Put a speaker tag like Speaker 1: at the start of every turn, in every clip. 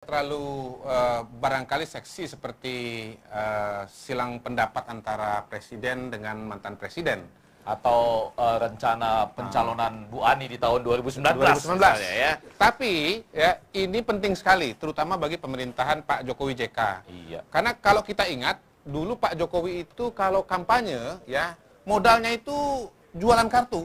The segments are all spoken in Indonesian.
Speaker 1: terlalu barangkali seksi seperti silang pendapat antara presiden dengan mantan presiden
Speaker 2: atau rencana pencalonan Bu Ani di tahun 2019
Speaker 1: 2019
Speaker 2: misalnya, ya.
Speaker 1: Tapi ya ini penting sekali terutama bagi pemerintahan Pak Jokowi JK.
Speaker 2: Iya.
Speaker 1: Karena kalau kita ingat dulu Pak Jokowi itu kalau kampanye ya modalnya itu jualan kartu.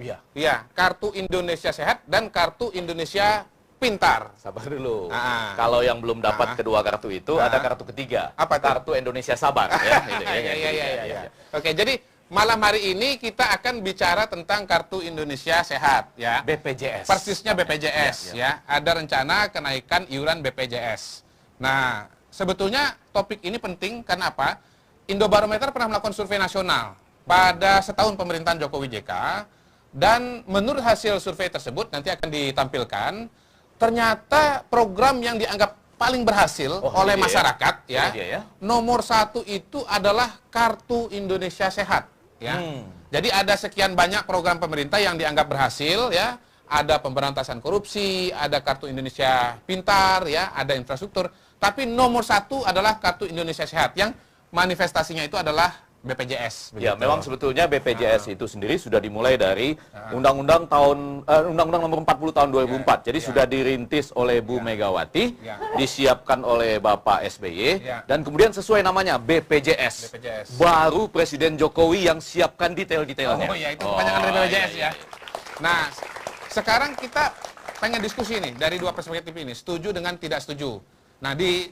Speaker 2: Iya.
Speaker 1: Iya, kartu Indonesia Sehat dan kartu Indonesia Pintar.
Speaker 2: Sabar dulu.
Speaker 1: Ah.
Speaker 2: Kalau yang belum dapat kedua kartu itu, ada kartu ketiga.
Speaker 1: Apa itu?
Speaker 2: Kartu Indonesia Sabar. Ya, gitu,
Speaker 1: Iya. Oke, jadi malam hari ini kita akan bicara tentang kartu Indonesia Sehat, ya.
Speaker 2: BPJS.
Speaker 1: Persisnya BPJS,
Speaker 2: Ya.
Speaker 1: Ada rencana kenaikan iuran BPJS. Nah, sebetulnya topik ini penting karena apa? Indobarometer pernah melakukan survei nasional pada setahun pemerintahan Jokowi JK, dan menurut hasil survei tersebut nanti akan ditampilkan. Ternyata program yang dianggap paling berhasil oleh masyarakat nomor 1 itu adalah kartu Indonesia Sehat, ya. Jadi ada sekian banyak program pemerintah yang dianggap berhasil, ya. Ada pemberantasan korupsi, ada kartu Indonesia Pintar, ya, ada infrastruktur. Tapi nomor 1 adalah kartu Indonesia Sehat yang manifestasinya itu adalah BPJS.
Speaker 2: Ya, memang sebetulnya BPJS itu sendiri sudah dimulai dari Undang-Undang Nomor 40 tahun 2004. Jadi sudah dirintis oleh Bu Megawati, disiapkan oleh Bapak SBY, dan kemudian sesuai namanya BPJS. Baru Presiden Jokowi yang siapkan detail-detailnya.
Speaker 1: Oh iya, itu kepanjangan dari BPJS ya. Nah, sekarang kita pengen diskusi nih dari dua perspektif ini, setuju dengan tidak setuju. Nah, di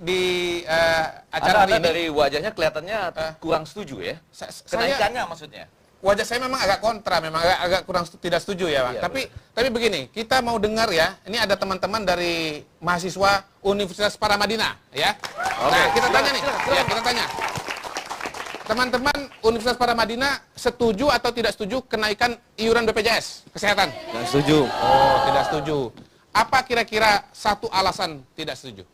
Speaker 1: acara
Speaker 2: Anda
Speaker 1: ini
Speaker 2: dari wajahnya kelihatannya kurang setuju ya? Kenaikannya maksudnya?
Speaker 1: Wajah saya memang agak kontra, memang agak kurang tidak setuju ya, Pak.
Speaker 2: Iya,
Speaker 1: Tapi begini, kita mau dengar ya. Ini ada teman-teman dari mahasiswa Universitas Paramadina, ya. Nah, kita tanya nih. Ya, kita tanya. Teman-teman Universitas Paramadina setuju atau tidak setuju kenaikan iuran BPJS Kesehatan?
Speaker 3: Tidak setuju.
Speaker 1: Oh, tidak setuju. Apa kira-kira satu alasan tidak setuju?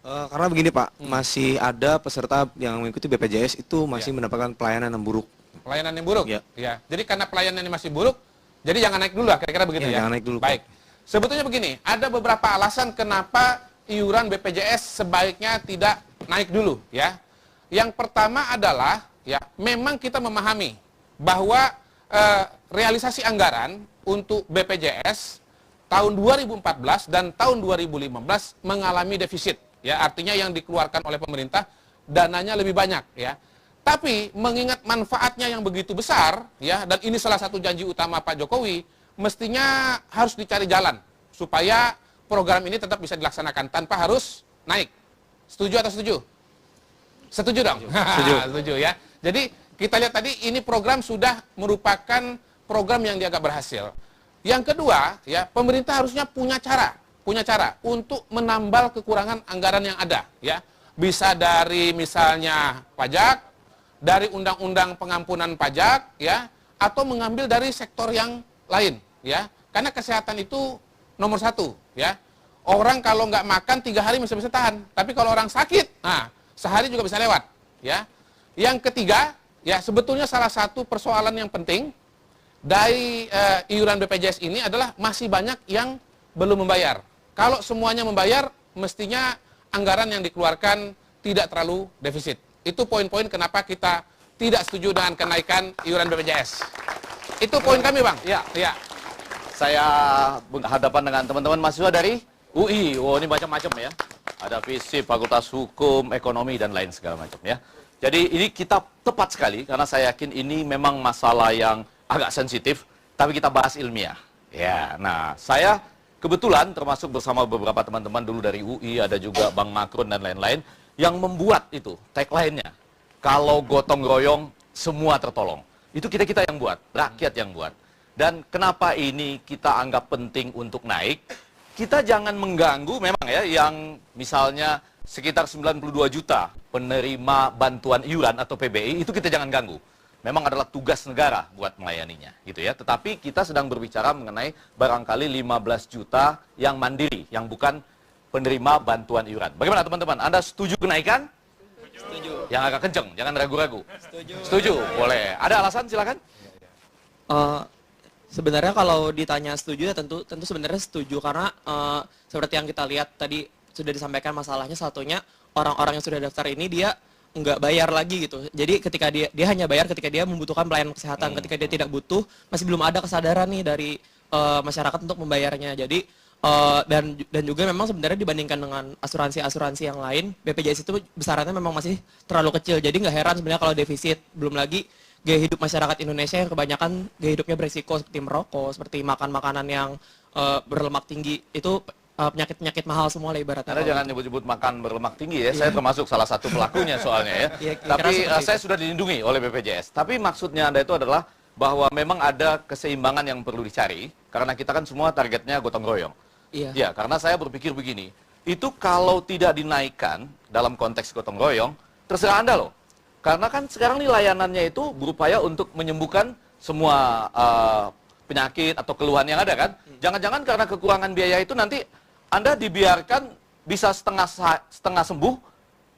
Speaker 3: Karena begini Pak, masih ada peserta yang mengikuti BPJS itu masih mendapatkan pelayanan yang buruk.
Speaker 1: Pelayanan yang buruk?
Speaker 3: Ya.
Speaker 1: Jadi karena pelayanannya masih buruk, jadi jangan naik dulu lah, kira-kira begitu ya?
Speaker 3: Jangan naik dulu,
Speaker 1: Baik.
Speaker 3: Pak.
Speaker 1: Sebetulnya begini, ada beberapa alasan kenapa iuran BPJS sebaiknya tidak naik dulu, ya. Yang pertama adalah, ya, memang kita memahami bahwa realisasi anggaran untuk BPJS tahun 2014 dan tahun 2015 mengalami defisit. Ya, artinya yang dikeluarkan oleh pemerintah dananya lebih banyak, ya. Tapi mengingat manfaatnya yang begitu besar, ya, dan ini salah satu janji utama Pak Jokowi, mestinya harus dicari jalan supaya program ini tetap bisa dilaksanakan tanpa harus naik. Setuju atau setuju? Setuju dong.
Speaker 3: Setuju.
Speaker 1: Setuju ya. Jadi kita lihat tadi ini program sudah merupakan program yang dianggap berhasil. Yang kedua, ya, pemerintah harusnya punya cara untuk menambal kekurangan anggaran yang ada, ya. Bisa dari misalnya pajak, dari undang-undang pengampunan pajak, ya, atau mengambil dari sektor yang lain, ya. Karena kesehatan itu nomor 1, ya. Orang kalau nggak makan 3 hari masih bisa tahan, tapi kalau orang sakit, nah, sehari juga bisa lewat, ya. Yang ketiga, ya, sebetulnya salah satu persoalan yang penting dari iuran BPJS ini adalah masih banyak yang belum membayar. Kalau semuanya membayar, mestinya anggaran yang dikeluarkan tidak terlalu defisit. Itu poin-poin kenapa kita tidak setuju dengan kenaikan iuran BPJS. Itu poin kami, Bang.
Speaker 2: Ya.
Speaker 1: Ya.
Speaker 2: Saya berhadapan dengan teman-teman mahasiswa dari UI. Oh, ini macam-macam ya. Ada FISIP, Fakultas Hukum, Ekonomi, dan lain segala macam ya. Jadi ini kita tepat sekali, karena saya yakin ini memang masalah yang agak sensitif, tapi kita bahas ilmiah. Ya, nah saya kebetulan termasuk bersama beberapa teman-teman dulu dari UI, ada juga Bang Makrun dan lain-lain, yang membuat itu tagline-nya. Kalau gotong royong, semua tertolong. Itu kita-kita yang buat, rakyat yang buat. Dan kenapa ini kita anggap penting untuk naik? Kita jangan mengganggu memang ya, yang misalnya sekitar 92 juta penerima bantuan iuran atau PBI, itu kita jangan ganggu. Memang adalah tugas negara buat melayaninya, gitu ya. Tetapi kita sedang berbicara mengenai barangkali 15 juta yang mandiri, yang bukan penerima bantuan iuran. Bagaimana teman-teman? Anda setuju kenaikan? Setuju. Yang agak kenceng, jangan ragu-ragu.
Speaker 4: Setuju.
Speaker 2: Setuju, boleh. Ada alasan? Silakan.
Speaker 4: Sebenarnya kalau ditanya setuju ya tentu sebenarnya setuju karena seperti yang kita lihat tadi sudah disampaikan masalahnya, satunya orang-orang yang sudah daftar ini dia nggak bayar lagi gitu. Jadi ketika dia hanya bayar ketika dia membutuhkan pelayanan kesehatan. Ketika dia tidak butuh, masih belum ada kesadaran nih dari masyarakat untuk membayarnya. Jadi dan juga memang sebenarnya dibandingkan dengan asuransi-asuransi yang lain, BPJS itu besarannya memang masih terlalu kecil. Jadi nggak heran sebenarnya kalau defisit. Belum lagi gaya hidup masyarakat Indonesia yang kebanyakan gaya hidupnya beresiko seperti merokok, seperti makan makanan yang berlemak tinggi, itu penyakit-penyakit mahal semua lah ibaratnya.
Speaker 2: Anda jangan nyebut-nyebut makan berlemak tinggi ya, saya termasuk salah satu pelakunya soalnya ya. Tapi saya sudah dilindungi oleh BPJS. Tapi maksudnya Anda itu adalah bahwa memang ada keseimbangan yang perlu dicari, karena kita kan semua targetnya gotong royong.
Speaker 4: Iya.
Speaker 2: Ya, karena saya berpikir begini, itu kalau tidak dinaikkan dalam konteks gotong royong, terserah Anda loh. Karena kan sekarang nih layanannya itu berupaya untuk menyembuhkan semua penyakit atau keluhan yang ada kan. Jangan-jangan karena kekurangan biaya itu nanti Anda dibiarkan bisa setengah sembuh,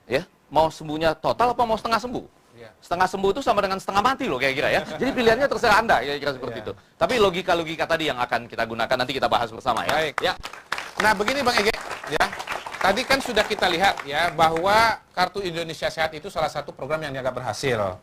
Speaker 2: ya, mau sembuhnya total apa mau setengah sembuh? Setengah sembuh itu sama dengan setengah mati loh kira-kira ya. Jadi pilihannya terserah Anda, kira-kira seperti itu. Tapi logika-logika tadi yang akan kita gunakan nanti kita bahas bersama ya.
Speaker 1: Baik.
Speaker 2: Ya.
Speaker 1: Nah, begini Bang Ege, ya. Tadi kan sudah kita lihat ya bahwa Kartu Indonesia Sehat itu salah satu program yang dianggap berhasil.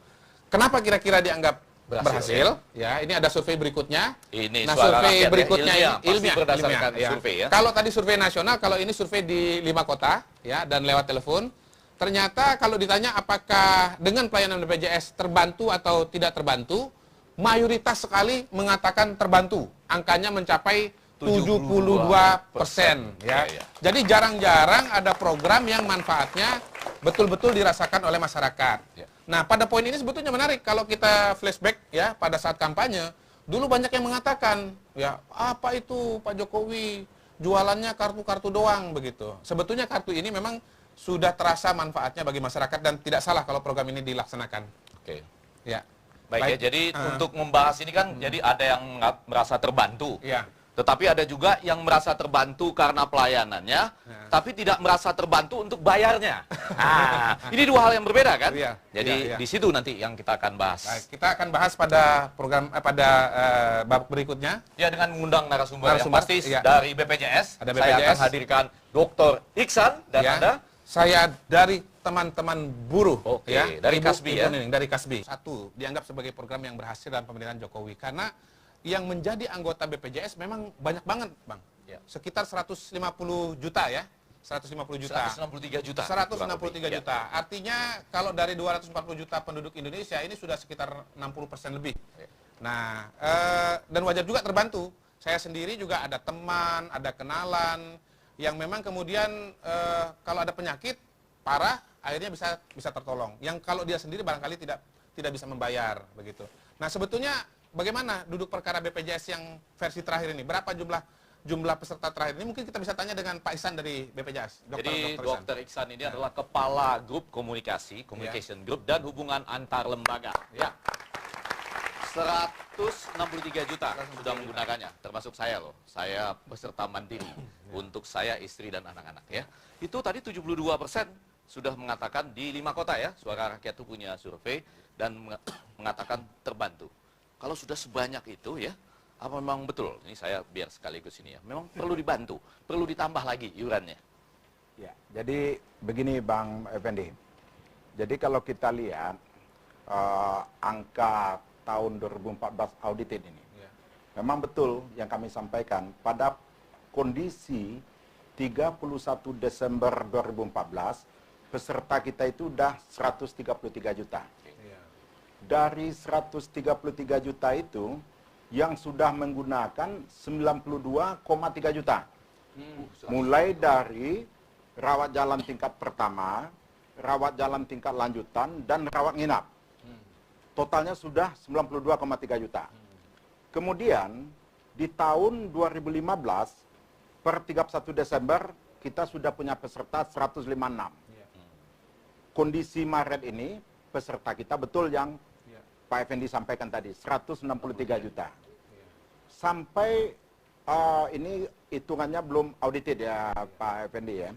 Speaker 1: Kenapa kira-kira dianggap berhasil? Ya, ini ada survei berikutnya.
Speaker 2: Ini
Speaker 1: nah,
Speaker 2: suara
Speaker 1: survei
Speaker 2: rakyat,
Speaker 1: berikutnya
Speaker 2: ya,
Speaker 1: ini ilmiah,
Speaker 2: berdasarkan
Speaker 1: ya.
Speaker 2: survei ya.
Speaker 1: Kalau tadi survei nasional, kalau ini survei di 5 kota ya dan lewat telepon. Ternyata kalau ditanya apakah dengan pelayanan BPJS terbantu atau tidak terbantu, mayoritas sekali mengatakan terbantu. Angkanya mencapai 72%. Ya. Jadi jarang-jarang ada program yang manfaatnya betul-betul dirasakan oleh masyarakat.
Speaker 2: Ya.
Speaker 1: Nah, pada poin ini sebetulnya menarik kalau kita flashback ya pada saat kampanye, dulu banyak yang mengatakan, ya apa itu Pak Jokowi jualannya kartu-kartu doang begitu. Sebetulnya kartu ini memang sudah terasa manfaatnya bagi masyarakat dan tidak salah kalau program ini dilaksanakan.
Speaker 2: Oke.
Speaker 1: Ya.
Speaker 2: Baik ya, jadi untuk membahas ini kan jadi ada yang merasa terbantu.
Speaker 1: Ya.
Speaker 2: Tetapi ada juga yang merasa terbantu karena pelayanannya, tapi tidak merasa terbantu untuk bayarnya. Nah, ini dua hal yang berbeda kan?
Speaker 1: Iya,
Speaker 2: Jadi di situ nanti yang kita akan bahas.
Speaker 1: Baik, kita akan bahas pada program babak berikutnya.
Speaker 2: Ya, dengan mengundang narasumber yang pasti
Speaker 1: iya.
Speaker 2: dari BPJS.
Speaker 1: Ada
Speaker 2: Saya
Speaker 1: BPJS.
Speaker 2: akan hadirkan Dr. Iksan dan
Speaker 1: Ya.
Speaker 2: Anda.
Speaker 1: Saya dari teman-teman buruh.
Speaker 2: Oke,
Speaker 1: ya,
Speaker 2: dari
Speaker 1: Ibu
Speaker 2: Kasbi ya?
Speaker 1: Ibu Nining, dari Kasbi. Satu, dianggap sebagai program yang berhasil dalam pemerintahan Jokowi karena yang menjadi anggota BPJS memang banyak banget, Bang.
Speaker 2: Ya.
Speaker 1: Sekitar 150 juta ya. 150 juta.
Speaker 2: 163 juta.
Speaker 1: 163
Speaker 2: Ya.
Speaker 1: juta. Artinya kalau dari 240 juta penduduk Indonesia ini sudah sekitar 60% lebih.
Speaker 2: Ya.
Speaker 1: Nah, dan wajar juga terbantu. Saya sendiri juga ada teman, ada kenalan yang memang kemudian kalau ada penyakit parah akhirnya bisa tertolong. Yang kalau dia sendiri barangkali tidak bisa membayar begitu. Nah, sebetulnya bagaimana duduk perkara BPJS yang versi terakhir ini? Berapa jumlah peserta terakhir ini? Mungkin kita bisa tanya dengan Pak Ihsan dari BPJS.
Speaker 2: Jadi Dr. Iksan ini adalah kepala grup komunikasi, communication group dan hubungan antar lembaga. Ya. 163 juta sudah menggunakannya, termasuk saya loh. Saya peserta mandiri untuk saya, istri dan anak-anak ya. Itu tadi 72% sudah mengatakan di 5 kota ya. Suara Rakyat itu punya survei dan mengatakan terbantu. Kalau sudah sebanyak itu ya, apa memang betul? Ini saya biar sekaligus ini ya. Memang perlu dibantu, perlu ditambah lagi iurannya.
Speaker 5: Ya, jadi begini Bang Effendi. Jadi kalau kita lihat angka tahun 2014 audited ini, memang betul yang kami sampaikan pada kondisi 31 Desember 2014 peserta kita itu udah 133 juta. Dari 133 juta itu yang sudah menggunakan 92,3 juta. Mulai dari rawat jalan tingkat pertama, rawat jalan tingkat lanjutan, dan rawat nginap. Totalnya sudah 92,3 juta. Kemudian di tahun 2015 per 31 Desember kita sudah punya peserta 156. Kondisi Maret ini peserta kita betul yang Pak Effendi sampaikan tadi, 163 juta. Sampai ini hitungannya belum audited ya Pak Effendi ya.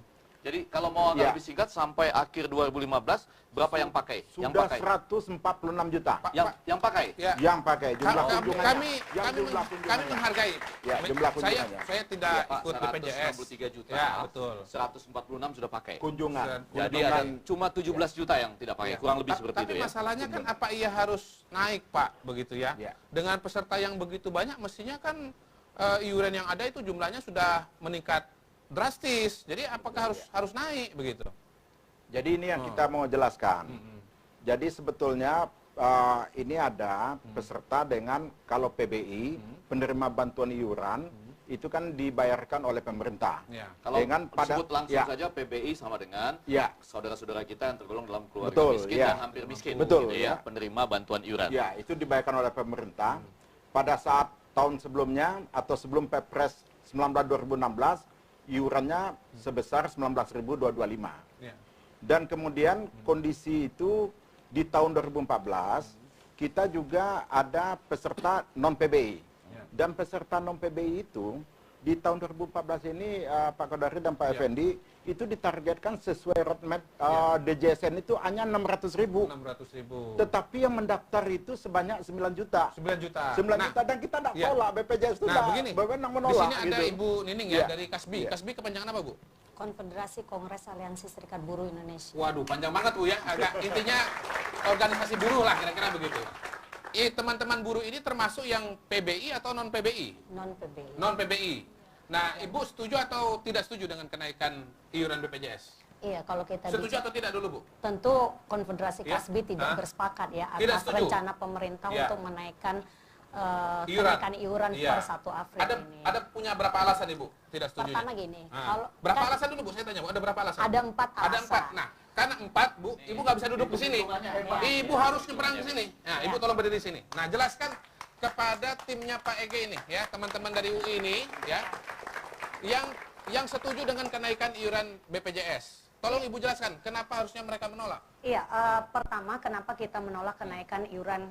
Speaker 2: Jadi kalau mau agak
Speaker 5: Ya.
Speaker 2: lebih singkat sampai akhir 2015 berapa yang pakai? Yang
Speaker 5: Sudah
Speaker 2: pakai.
Speaker 5: 146 juta.
Speaker 1: Pak,
Speaker 2: Yang pakai.
Speaker 1: Ya.
Speaker 5: Yang pakai jumlah kunjungannya.
Speaker 1: Kami
Speaker 5: Yang jumlah
Speaker 1: kami
Speaker 5: kunjungannya.
Speaker 1: menghargai.
Speaker 5: Ya, jumlah
Speaker 1: saya
Speaker 5: kunjungannya.
Speaker 1: tidak
Speaker 2: Ya, Pak,
Speaker 1: ikut BPJS.
Speaker 2: 163 juta.
Speaker 1: Ya, betul.
Speaker 2: 146 sudah pakai.
Speaker 5: Kunjungan.
Speaker 2: Jadi ada cuma 17 juta yang tidak pakai,
Speaker 1: Ya.
Speaker 2: kurang lebih seperti
Speaker 1: Tapi
Speaker 2: itu ya.
Speaker 1: masalahnya kan apa ia harus naik, Pak, begitu ya?
Speaker 5: Ya.
Speaker 1: Dengan peserta yang begitu banyak, mestinya kan iuran yang ada itu jumlahnya sudah meningkat drastis. Jadi apakah harus naik begitu?
Speaker 5: Jadi ini yang kita mau jelaskan. Jadi sebetulnya ini ada peserta dengan kalau PBI penerima bantuan iuran itu kan dibayarkan oleh pemerintah.
Speaker 1: Ya.
Speaker 2: Kalau
Speaker 5: dengan pada
Speaker 2: sebut langsung
Speaker 5: ya,
Speaker 2: saja PBI sama dengan
Speaker 5: ya,
Speaker 2: saudara-saudara kita yang tergolong dalam keluarga
Speaker 5: Betul,
Speaker 2: miskin
Speaker 5: ya.
Speaker 2: dan hampir miskin.
Speaker 5: Betul,
Speaker 2: gitu ya.
Speaker 5: ya.
Speaker 2: Penerima bantuan iuran.
Speaker 5: ya itu dibayarkan oleh pemerintah. Pada saat tahun sebelumnya atau sebelum Perpres 19 2016 iurannya sebesar 19.225.
Speaker 1: Ya.
Speaker 5: Dan kemudian kondisi itu di tahun 2014 kita juga ada peserta non PBI.
Speaker 1: Ya.
Speaker 5: Dan peserta non PBI itu di tahun 2014 ini Pak Kodari dan Pak
Speaker 1: Ya.
Speaker 5: Effendi itu ditargetkan sesuai roadmap DJSN itu hanya 600.000.
Speaker 1: 600.000.
Speaker 5: Tetapi yang mendaftar itu sebanyak 9 juta.
Speaker 1: 9 juta.
Speaker 5: 9
Speaker 1: Nah,
Speaker 5: juta dan kita tidak
Speaker 1: ya.
Speaker 5: tolak BPJS itu
Speaker 1: Nah, begini.
Speaker 5: berwenang
Speaker 1: Di
Speaker 5: menolak.
Speaker 1: sini ada
Speaker 5: gitu.
Speaker 1: Ibu Nining ya,
Speaker 5: Ya.
Speaker 1: dari Kasbi.
Speaker 5: Ya.
Speaker 1: Kasbi kepanjangan apa, Bu?
Speaker 6: Konfederasi Kongres Aliansi Serikat Buruh Indonesia.
Speaker 1: Waduh, panjang banget, Bu ya. Agak intinya organisasi buruh lah kira-kira begitu. Teman-teman buruh ini termasuk yang PBI atau non PBI?
Speaker 6: Non PBI.
Speaker 1: Non PBI. Nah, Ibu setuju atau tidak setuju dengan kenaikan iuran BPJS?
Speaker 6: Iya, kalau kita
Speaker 1: Setuju
Speaker 6: bicara,
Speaker 1: atau tidak dulu, Bu?
Speaker 6: tentu Konfederasi
Speaker 1: Ya.
Speaker 6: Kasbi tidak
Speaker 1: Hah?
Speaker 6: bersepakat ya
Speaker 1: Tidak
Speaker 6: atas
Speaker 1: setuju?
Speaker 6: rencana pemerintah
Speaker 1: Ya.
Speaker 6: untuk menaikkan
Speaker 1: Iuran.
Speaker 6: kenaikan iuran
Speaker 1: Iya.
Speaker 6: per 1 April ini.
Speaker 1: Ada punya berapa alasan, Ibu? Tidak setuju.
Speaker 6: Pertama gini,
Speaker 1: Nah,
Speaker 6: kalau
Speaker 1: berapa
Speaker 6: kan
Speaker 1: alasan dulu, Bu? Saya tanya, Bu, ada berapa alasan?
Speaker 6: ada 4 alasan.
Speaker 1: Ada 4. Nah, karena 4, Bu, Ibu nggak bisa duduk di sini. Ibu harus nyebrang ke sini. Nah, Ibu
Speaker 6: Ya.
Speaker 1: tolong berdiri di sini. Nah, jelaskan kepada timnya Pak Ege ini, ya, teman-teman dari UI ini, ya, yang setuju dengan kenaikan iuran BPJS. Tolong Ibu jelaskan, kenapa harusnya mereka menolak?
Speaker 6: Iya, pertama kenapa kita menolak kenaikan iuran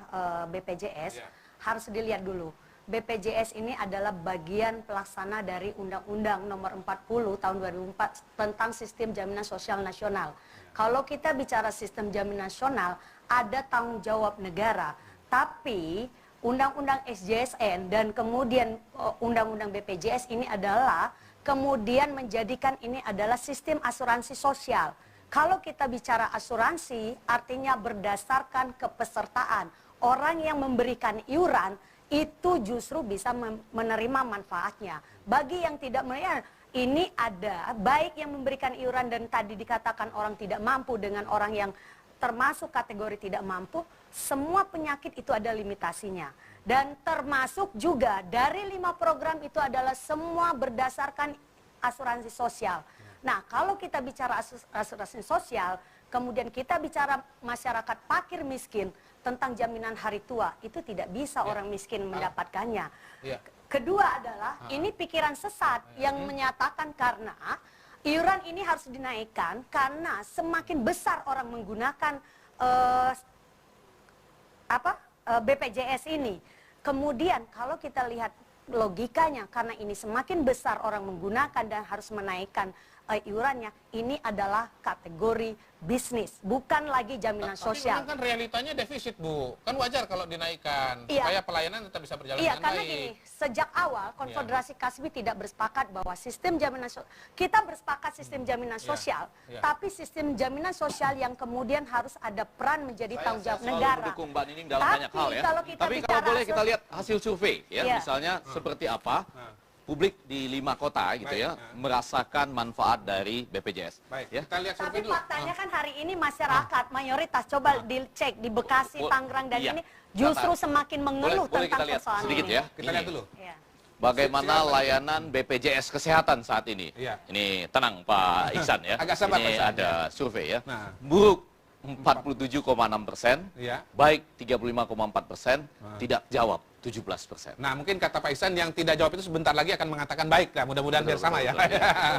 Speaker 6: BPJS?
Speaker 1: Iya.
Speaker 6: Harus dilihat dulu. BPJS ini adalah bagian pelaksana dari Undang-Undang Nomor 40 Tahun 2004 tentang Sistem Jaminan Sosial Nasional. Kalau kita bicara sistem jaminan nasional, ada tanggung jawab negara. Tapi Undang-Undang SJSN dan kemudian Undang-Undang BPJS ini adalah kemudian menjadikan ini adalah sistem asuransi sosial. Kalau kita bicara asuransi, artinya berdasarkan kepesertaan. Orang yang memberikan iuran itu justru bisa menerima manfaatnya. Bagi yang tidak menerima, ini ada baik yang memberikan iuran dan tadi dikatakan orang tidak mampu dengan orang yang termasuk kategori tidak mampu, semua penyakit itu ada limitasinya. Dan termasuk juga dari 5 program itu adalah semua berdasarkan asuransi sosial. Nah, kalau kita bicara asuransi sosial, kemudian kita bicara masyarakat fakir miskin tentang jaminan hari tua, itu tidak bisa orang miskin mendapatkannya.
Speaker 1: Ya.
Speaker 6: Kedua adalah, ini pikiran sesat yang menyatakan karena iuran ini harus dinaikkan karena semakin besar orang menggunakan BPJS ini. Kemudian kalau kita lihat logikanya, karena ini semakin besar orang menggunakan dan harus menaikkan iurannya, ini adalah kategori bisnis, bukan lagi jaminan
Speaker 1: Tapi
Speaker 6: sosial.
Speaker 1: memang kan realitanya defisit, Bu. Kan wajar kalau dinaikkan,
Speaker 6: Iya.
Speaker 1: supaya pelayanan tetap bisa berjalan
Speaker 6: Iya,
Speaker 1: dengan
Speaker 6: karena
Speaker 1: baik.
Speaker 6: gini, sejak awal Konfederasi Kasbi tidak bersepakat bahwa sistem jaminan sosial, kita bersepakat sistem jaminan sosial,
Speaker 1: Iya.
Speaker 6: tapi sistem jaminan sosial yang kemudian harus ada peran menjadi tanggung jawab
Speaker 2: selalu
Speaker 6: negara.
Speaker 2: mendukung Mbak Nining dalam
Speaker 6: Tapi
Speaker 2: banyak hal ya.
Speaker 6: kalau kita
Speaker 2: Tapi kalau
Speaker 6: bicara
Speaker 2: boleh kita lihat hasil survei ya,
Speaker 6: Iya.
Speaker 2: misalnya seperti apa publik di 5 kota gitu
Speaker 1: Baik,
Speaker 2: ya merasakan manfaat dari BPJS.
Speaker 1: Baik,
Speaker 2: Ya.
Speaker 1: kita lihat survei
Speaker 6: Tapi
Speaker 1: dulu.
Speaker 6: faktanya kan hari ini masyarakat mayoritas, coba dicek di Bekasi, Tangerang dan
Speaker 2: Iya.
Speaker 6: ini justru semakin mengeluh
Speaker 2: Boleh kita
Speaker 6: tentang
Speaker 2: lihat
Speaker 6: persoalan
Speaker 2: sedikit
Speaker 6: ini.
Speaker 2: ya.
Speaker 1: Kita lihat dulu.
Speaker 6: Iya.
Speaker 2: Bagaimana
Speaker 1: Silakan.
Speaker 2: layanan BPJS Kesehatan saat ini?
Speaker 1: Iya.
Speaker 2: Ini tenang Pak Iksan ya.
Speaker 1: Agak sabar, Pak
Speaker 2: Ini
Speaker 1: Iksan,
Speaker 2: ada survei ya.
Speaker 1: Nah.
Speaker 2: Buruk 47,6%,
Speaker 1: Iya.
Speaker 2: baik 35,4%, tidak jawab 17%.
Speaker 1: Nah, mungkin kata Pak Ihsan yang tidak jawab itu sebentar lagi akan mengatakan baik lah. Mudah-mudahan biar sama ya.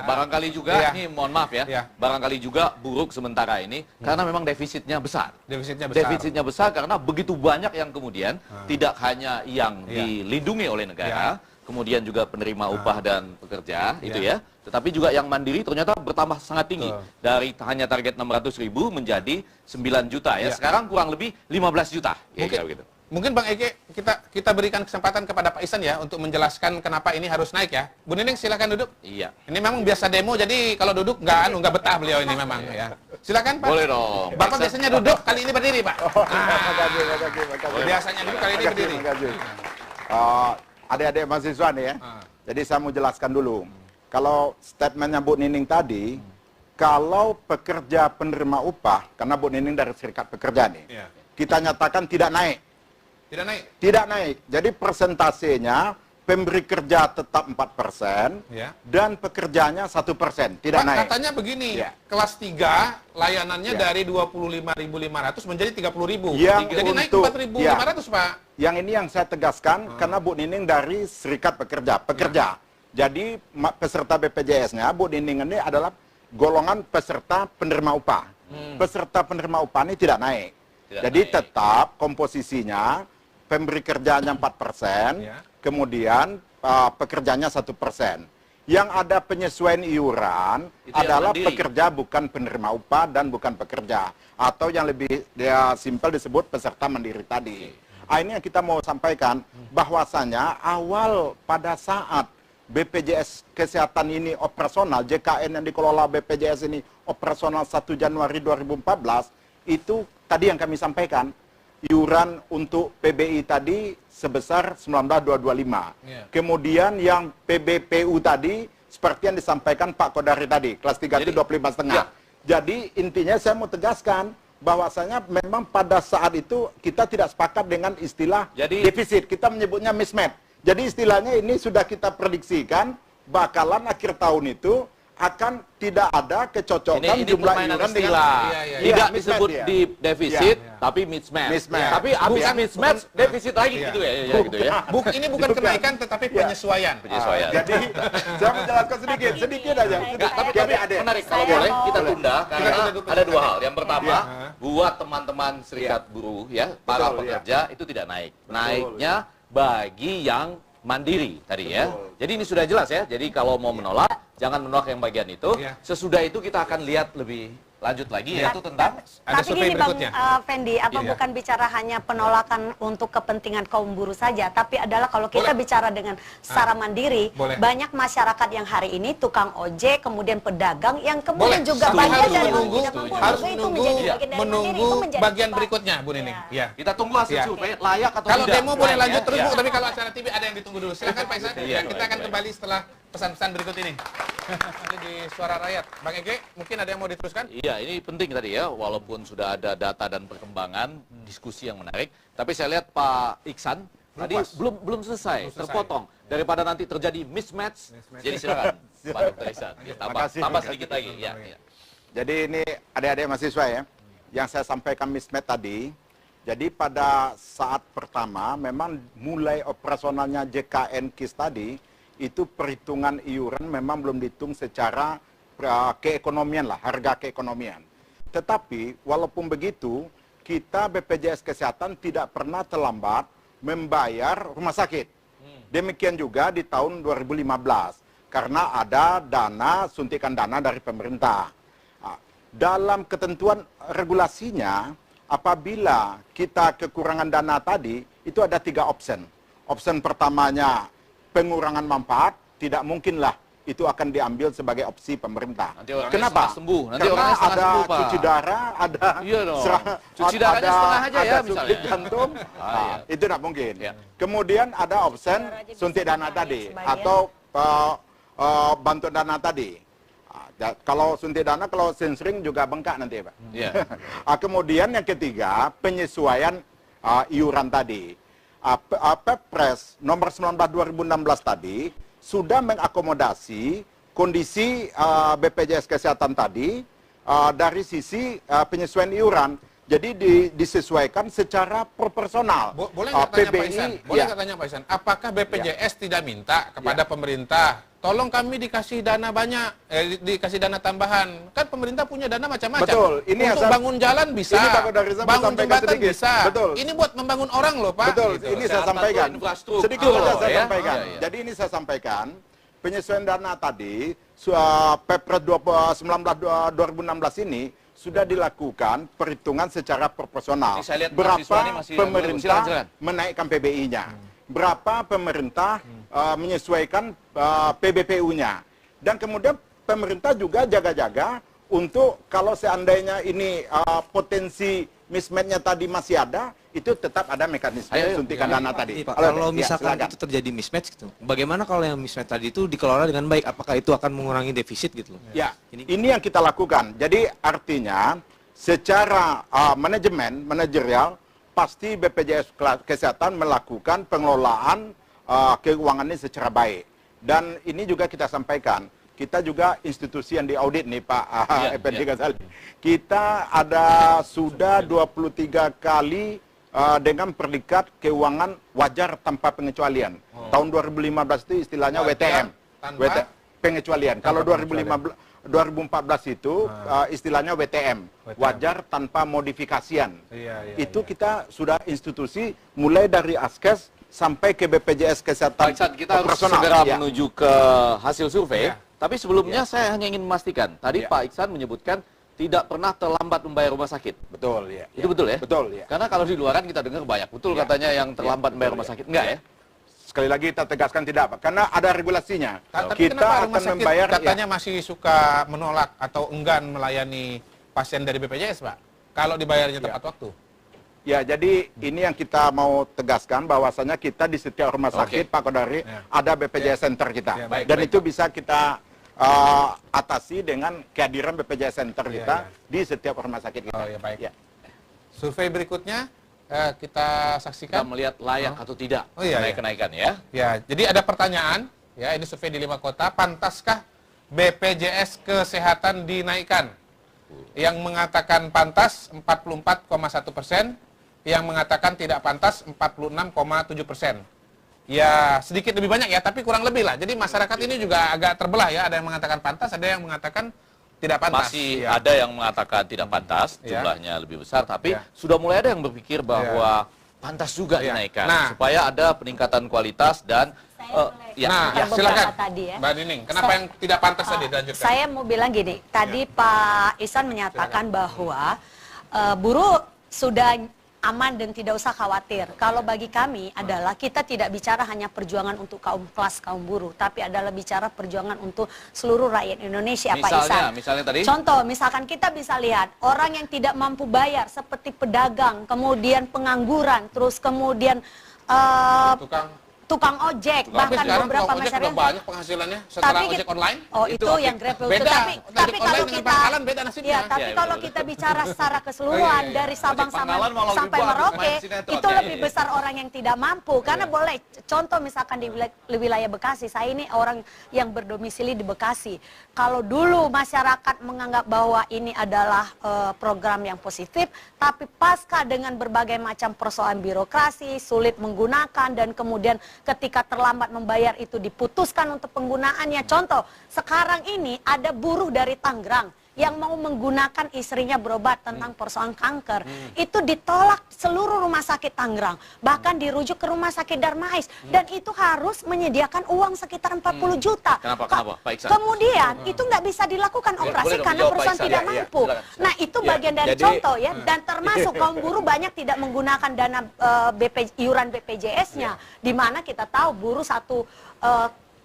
Speaker 2: Barangkali juga,
Speaker 1: Iya.
Speaker 2: ini mohon maaf ya,
Speaker 1: Iya.
Speaker 2: barangkali juga buruk sementara ini karena memang defisitnya besar.
Speaker 1: Defisitnya besar.
Speaker 2: Defisitnya besar karena begitu banyak yang kemudian tidak hanya yang
Speaker 1: Iya.
Speaker 2: dilindungi oleh negara, kemudian juga penerima upah dan pekerja, itu ya. Tetapi juga yang mandiri ternyata bertambah sangat tinggi. Dari hanya target 600.000 menjadi 9 juta ya. Sekarang kurang lebih 15 juta. Kira-kira begitu.
Speaker 1: Mungkin Bang Ege, kita berikan kesempatan kepada Pak Ihsan ya untuk menjelaskan kenapa ini harus naik ya. Bu Nining silakan duduk.
Speaker 2: Iya.
Speaker 1: Ini memang biasa demo, jadi kalau duduk nggak betah beliau ini memang ya. Silakan Pak.
Speaker 2: Boleh dong.
Speaker 1: Bapak biasanya duduk, kali ini berdiri Pak.
Speaker 5: Makasih.
Speaker 1: Biasanya duduk, kali ini berdiri.
Speaker 5: Adik-adik mahasiswa nih ya. Jadi saya mau jelaskan dulu. Kalau statementnya Bu Nining tadi, kalau pekerja penerima upah, karena Bu Nining dari serikat pekerja nih, kita nyatakan tidak naik.
Speaker 1: Tidak naik?
Speaker 5: Tidak naik. Jadi persentasenya pemberi kerja tetap 4%, dan pekerjanya 1%, tidak
Speaker 1: Pak,
Speaker 5: naik.
Speaker 1: katanya begini, kelas 3 layanannya dari 25.500 menjadi 30.000. Jadi naik 4.500 Pak.
Speaker 5: Yang ini yang saya tegaskan, karena Bu Nining dari serikat pekerja. Jadi peserta BPJS-nya, Bu Nining ini adalah golongan peserta penerima upah. Peserta penerima upah ini tidak naik. Jadi tetap komposisinya pemberi kerjanya 4%, kemudian pekerjanya 1%. Yang ada penyesuaian iuran itu adalah pekerja bukan penerima upah dan bukan pekerja. Atau yang lebih simpel disebut peserta mandiri tadi. Ini yang kita mau sampaikan, bahwasanya awal pada saat BPJS Kesehatan ini operasional, JKN yang dikelola BPJS ini operasional 1 Januari 2014, itu tadi yang kami sampaikan, iuran untuk PBI tadi sebesar 19.225. Kemudian yang PBPU tadi seperti yang disampaikan Pak Kodari tadi, kelas 3 itu 25,5. Jadi intinya saya mau tegaskan bahwasanya memang pada saat itu kita tidak sepakat dengan istilah defisit, kita menyebutnya mismatch. Jadi istilahnya ini sudah kita prediksikan bakalan akhir tahun itu akan tidak ada kecocokan
Speaker 2: ini
Speaker 5: jumlah iuran dengan
Speaker 2: tidak disebut di defisit, tapi mismatch. Tapi habis mismatch, defisit lagi gitu ya.
Speaker 1: Ini bukan kenaikan, tetapi penyesuaian.
Speaker 5: Jadi saya menjelaskan sedikit aja.
Speaker 2: Tapi menarik, kalau boleh kita tunda karena ada dua hal. Yang pertama, buat teman-teman serikat buruh ya, para pekerja itu tidak naik. Naiknya bagi yang mandiri tadi ya. Jadi ini sudah jelas ya. Jadi kalau mau menolak, jangan menolak yang bagian itu. Sesudah itu kita akan lihat lebih lanjut lagi yaitu tentang
Speaker 6: ada survei berikutnya. Bang Fendi, apa bukan bicara hanya penolakan untuk kepentingan kaum buruh saja, tapi adalah kalau kita bicara dengan secara mandiri, banyak masyarakat yang hari ini tukang ojek, kemudian pedagang yang kemudian juga bagian dari
Speaker 1: harus menunggu bagian berikutnya, Bu Nining.
Speaker 2: Kita tunggu hasil survei layak atau
Speaker 1: kalau tidak. Kalau demo boleh lanjut terus, Bu, tapi kalau acara TV ada yang ditunggu dulu. Silakan Pak Ihsan. Kita akan kembali setelah pesan-pesan berikut ini. Nanti di Suara Rakyat. Bang Ege, mungkin ada yang mau diteruskan?
Speaker 2: Iya, ini penting tadi ya, walaupun sudah ada data dan perkembangan, diskusi yang menarik. Tapi saya lihat Pak Ihsan tadi belum selesai, terpotong. Daripada nanti terjadi mismatch. Jadi silakan Pak Dr. Ihsan. Tambah sedikit lagi.
Speaker 5: Jadi ini adik-adik mahasiswa ya, yang saya sampaikan mismatch tadi. Jadi pada saat pertama memang mulai operasionalnya JKN KIS tadi, itu perhitungan iuran memang belum dihitung secara keekonomian lah, harga keekonomian. Tetapi walaupun begitu, kita BPJS Kesehatan tidak pernah terlambat membayar rumah sakit. Demikian juga di tahun 2015, karena ada suntikan dana dari pemerintah. Dalam ketentuan regulasinya, apabila kita kekurangan dana tadi, itu ada 3 opsi. Opsi pertamanya, pengurangan manfaat, tidak mungkinlah itu akan diambil sebagai opsi pemerintah. Kenapa? Karena ada cuci darah, ada
Speaker 2: cuci darahnya setengah aja ya misalnya.
Speaker 5: Suntik jantung, itu tidak mungkin. Kemudian ada opsi suntik dana tadi atau bantuan dana tadi. Kalau suntik dana, kalau sering juga bengkak nanti Pak. Kemudian yang ketiga, penyesuaian iuran tadi. Perpres nomor 19 2016 tadi sudah mengakomodasi kondisi BPJS Kesehatan tadi dari sisi penyesuaian iuran. Jadi disesuaikan secara proporsional.
Speaker 1: Boleh nggak tanya Pak
Speaker 5: PBI,
Speaker 1: Ihsan? Boleh
Speaker 5: ya.
Speaker 1: nggak tanya Pak Ihsan? Apakah BPJS tidak minta kepada pemerintah, tolong kami dikasih dana banyak, dikasih dana tambahan? Kan pemerintah punya dana macam-macam.
Speaker 5: Betul. Ini
Speaker 1: untuk
Speaker 5: Hasan,
Speaker 1: bangun jalan bisa,
Speaker 5: ini Pak Kodariza
Speaker 1: bangun
Speaker 5: sampaikan
Speaker 1: jembatan
Speaker 5: sedikit.
Speaker 1: bisa.
Speaker 5: Betul.
Speaker 1: Ini buat membangun orang loh Pak.
Speaker 5: Betul,
Speaker 1: Gitu.
Speaker 5: ini saya
Speaker 2: Kesehatan
Speaker 5: sampaikan.
Speaker 2: tuh infrastruktur,
Speaker 5: Sedikit saja saya
Speaker 2: ya.
Speaker 5: sampaikan.
Speaker 2: Oh, iya.
Speaker 5: Jadi ini saya sampaikan, penyesuaian dana tadi, Perpres 2016 ini sudah dilakukan perhitungan secara proporsional.
Speaker 2: Ini saya lihat
Speaker 5: Berapa
Speaker 2: mahasiswa ini masih
Speaker 5: pemerintah
Speaker 2: silakan.
Speaker 5: menaikkan PBI-nya, berapa pemerintah menyesuaikan PBPU-nya, dan kemudian pemerintah juga jaga-jaga untuk kalau seandainya ini potensi mismatch-nya tadi masih ada, itu tetap ada mekanisme suntikan dana tadi.
Speaker 3: Pak,
Speaker 5: Halo,
Speaker 3: kalau
Speaker 5: ya,
Speaker 3: misalkan
Speaker 5: silakan.
Speaker 3: itu terjadi mismatch gitu, bagaimana kalau yang mismatch tadi itu dikelola dengan baik? Apakah itu akan mengurangi defisit gitu loh?
Speaker 5: Ya, ini yang kita lakukan. Jadi artinya secara manajerial pasti BPJS Kesehatan melakukan pengelolaan keuangannya secara baik. Dan ini juga kita sampaikan. Kita juga institusi yang diaudit nih Pak Effendi Ghazali. Kita ada sudah 23 kali dengan predikat keuangan wajar tanpa pengecualian. Tahun 2015 itu istilahnya
Speaker 1: Wajar
Speaker 5: WTM.
Speaker 1: tanpa
Speaker 5: Pengecualian. Kalau 2014 itu istilahnya WTM. Wajar tanpa modifikasian. Itu kita sudah institusi mulai dari Askes sampai ke BPJS Kesehatan
Speaker 2: Pak Ihsan, kita harus
Speaker 5: operasional.
Speaker 2: segera
Speaker 5: Ya.
Speaker 2: menuju ke hasil survei.
Speaker 1: Ya.
Speaker 2: Tapi sebelumnya saya hanya ingin memastikan. Tadi Pak Ihsan menyebutkan tidak pernah terlambat membayar rumah sakit.
Speaker 5: Betul ya.
Speaker 2: Itu betul ya?
Speaker 5: Betul ya.
Speaker 2: Karena kalau di luaran kita dengar banyak. Betul katanya yang terlambat membayar rumah sakit. Enggak ya?
Speaker 5: Sekali lagi kita tegaskan tidak, Pak. Karena ada regulasinya.
Speaker 1: Tapi
Speaker 5: Kita
Speaker 1: kenapa
Speaker 5: akan
Speaker 1: rumah sakit
Speaker 5: membayar
Speaker 1: katanya masih suka menolak atau enggan melayani pasien dari BPJS, Pak? Kalau dibayarnya tepat waktu.
Speaker 5: Ya, jadi ini yang kita mau tegaskan bahwasanya kita di setiap rumah sakit, Pak Kodari, ada BPJS Center kita. Dan itu bisa kita atasi dengan kehadiran BPJS Center kita di setiap rumah sakit kita.
Speaker 1: Oh ya, baik.
Speaker 5: Ya.
Speaker 1: Survei berikutnya kita
Speaker 2: Kita
Speaker 1: saksikan.
Speaker 2: melihat layak atau tidak
Speaker 1: Oh, iya,
Speaker 2: naik
Speaker 1: iya.
Speaker 2: kenaikan ya.
Speaker 1: Ya, jadi ada pertanyaan, ya ini survei di 5 kota, pantaskah BPJS Kesehatan dinaikkan? Yang mengatakan pantas 44,1%, yang mengatakan tidak pantas 46,7%. Ya sedikit lebih banyak ya, tapi kurang lebih lah. Jadi masyarakat ini juga agak terbelah ya, ada yang mengatakan pantas, ada yang mengatakan tidak pantas.
Speaker 2: Masih
Speaker 1: Ya.
Speaker 2: ada yang mengatakan tidak pantas,
Speaker 1: Ya.
Speaker 2: jumlahnya lebih besar, tapi
Speaker 1: Ya.
Speaker 2: sudah mulai ada yang berpikir bahwa pantas juga
Speaker 1: Ya.
Speaker 2: dinaikkan,
Speaker 1: Nah.
Speaker 2: supaya ada peningkatan kualitas dan
Speaker 1: Nah,
Speaker 6: ya.
Speaker 1: silakan
Speaker 6: Beberapa tadi ya.
Speaker 1: Mbak Nining, kenapa yang tidak pantas tadi dilanjutkan?
Speaker 6: Saya mau bilang gini, tadi Pak Ihsan menyatakan bahwa buruh sudah aman dan tidak usah khawatir. Kalau bagi kami adalah kita tidak bicara hanya perjuangan untuk kelas kaum buruh, tapi adalah bicara perjuangan untuk seluruh rakyat Indonesia, Pak Ihsan.
Speaker 2: Misalnya tadi?
Speaker 6: Contoh, misalkan kita bisa lihat orang yang tidak mampu bayar seperti pedagang, kemudian pengangguran, terus kemudian tukang ojek,
Speaker 1: Tapi
Speaker 6: bahkan
Speaker 1: sekarang
Speaker 6: beberapa
Speaker 1: tukang ojek udah
Speaker 6: masyarakat.
Speaker 1: banyak penghasilannya setelah ojek online.
Speaker 6: Oh, itu yang Grab itu.
Speaker 1: beda.
Speaker 6: Tapi
Speaker 1: Ojek
Speaker 6: kalau
Speaker 1: online dengan
Speaker 6: kita
Speaker 1: pangkalan beda nasibnya.
Speaker 6: ya, tapi
Speaker 2: Iya,
Speaker 6: kalau
Speaker 2: betul.
Speaker 6: kita bicara secara keseluruhan
Speaker 1: Iya.
Speaker 6: dari Sabang
Speaker 2: Ojek pangkalan malah lebih
Speaker 6: sampai
Speaker 2: bagus
Speaker 6: Merauke,
Speaker 2: main sinetron.
Speaker 6: itu
Speaker 2: Iya,
Speaker 6: lebih
Speaker 2: iya.
Speaker 6: besar orang yang tidak mampu. Karena boleh contoh misalkan di wilayah Bekasi, saya ini orang yang berdomisili di Bekasi. Kalau dulu masyarakat menganggap bahwa ini adalah program yang positif, tapi pasca dengan berbagai macam persoalan birokrasi, sulit menggunakan, dan kemudian ketika terlambat membayar itu diputuskan untuk penggunaannya. Contoh, sekarang ini ada buruh dari Tangerang yang mau menggunakan istrinya berobat tentang persoalan kanker. Itu ditolak seluruh rumah sakit Tangerang, bahkan dirujuk ke rumah sakit Darmais, dan itu harus menyediakan uang sekitar 40 juta.
Speaker 2: Kenapa, Pak Iksan?
Speaker 6: Kemudian itu nggak bisa dilakukan operasi
Speaker 2: boleh dong,
Speaker 6: karena
Speaker 2: dijawab, Pak
Speaker 6: perusahaan
Speaker 2: Iksan.
Speaker 6: tidak
Speaker 2: Ya,
Speaker 6: mampu.
Speaker 2: silakan.
Speaker 6: Nah, itu bagian dari
Speaker 5: jadi-
Speaker 6: contoh ya, dan termasuk kaum buruh banyak tidak menggunakan dana iuran BPJS-nya, di mana kita tahu buruh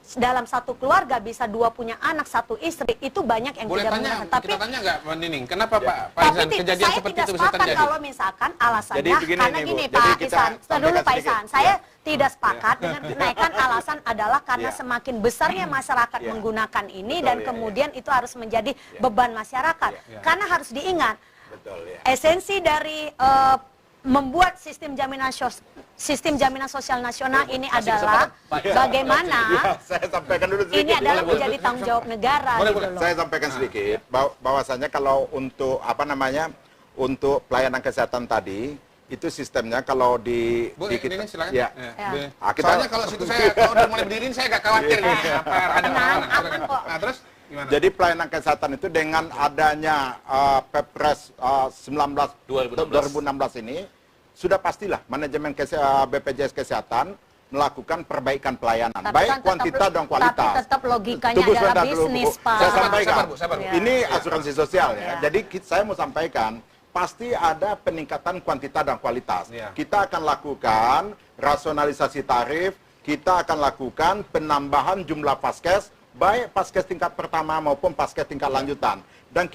Speaker 6: dalam satu keluarga bisa 2 punya anak, 1 istri, itu banyak yang
Speaker 1: Boleh
Speaker 6: tidak
Speaker 1: tanya,
Speaker 6: menggunakan.
Speaker 1: kita tanya nggak Mbak Nining, kenapa Pak
Speaker 6: Tapi
Speaker 1: Ihsan kejadian
Speaker 6: saya
Speaker 1: seperti
Speaker 6: tidak
Speaker 1: itu bisa
Speaker 6: sepakat
Speaker 1: terjadi?
Speaker 6: kalau misalkan alasannya,
Speaker 5: Jadi begini
Speaker 6: karena
Speaker 5: nih, Bu.
Speaker 6: gini
Speaker 5: Jadi
Speaker 6: Pak
Speaker 5: kita
Speaker 6: Ihsan,
Speaker 5: sampaikan
Speaker 6: dulu Pak
Speaker 5: sedikit.
Speaker 6: Ihsan, saya tidak sepakat dengan kenaikan alasan adalah karena
Speaker 5: Ya.
Speaker 6: semakin besarnya masyarakat
Speaker 5: Ya.
Speaker 6: menggunakan ini,
Speaker 5: Betul,
Speaker 6: dan
Speaker 5: ya,
Speaker 6: kemudian itu harus menjadi beban masyarakat. Karena harus diingat,
Speaker 5: Betul ya.
Speaker 6: esensi dari membuat sistem jaminan sosial nasional ini adalah bagaimana
Speaker 5: Saya sampaikan dulu sedikit.
Speaker 6: ini adalah menjadi tanggung jawab negara
Speaker 1: Boleh,
Speaker 6: gitu
Speaker 1: boleh.
Speaker 6: loh.
Speaker 5: Saya sampaikan sedikit bahwasanya kalau untuk untuk pelayanan kesehatan tadi, itu sistemnya kalau di
Speaker 1: Bu, ini silakan.
Speaker 5: Ya.
Speaker 1: Ya.
Speaker 5: Kita-
Speaker 1: Soalnya kalau situ saya kalau udah mulai berdiri ini saya agak khawatir nih apa ada
Speaker 6: Tenang,
Speaker 1: mana.
Speaker 6: aman kok.
Speaker 1: Nah, terus gimana?
Speaker 5: Jadi pelayanan kesehatan itu dengan adanya Perpres 2016 ini sudah pastilah manajemen BPJS Kesehatan melakukan perbaikan pelayanan,
Speaker 6: Tapi
Speaker 5: baik
Speaker 6: kan
Speaker 5: kuantitas dan kualitas.
Speaker 6: Tapi tetap logikanya
Speaker 5: Tunggu
Speaker 6: adalah
Speaker 5: sebentar dulu, Bu.
Speaker 6: bisnis, Pak.
Speaker 5: Saya sampaikan.
Speaker 1: Sabar, Bu, sabar, Bu.
Speaker 6: Ya.
Speaker 5: Ini asuransi sosial ya.
Speaker 6: Ya.
Speaker 5: Jadi saya mau sampaikan, pasti ada peningkatan kuantitas dan kualitas.
Speaker 1: Ya.
Speaker 5: Kita akan lakukan rasionalisasi tarif, kita akan lakukan penambahan jumlah paskes, baik paskes tingkat pertama maupun paskes tingkat lanjutan. Dan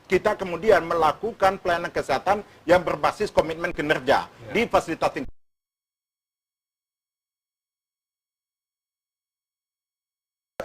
Speaker 5: kita kemudian melakukan pelayanan kesehatan yang berbasis komitmen kinerja di fasilitas tingkat.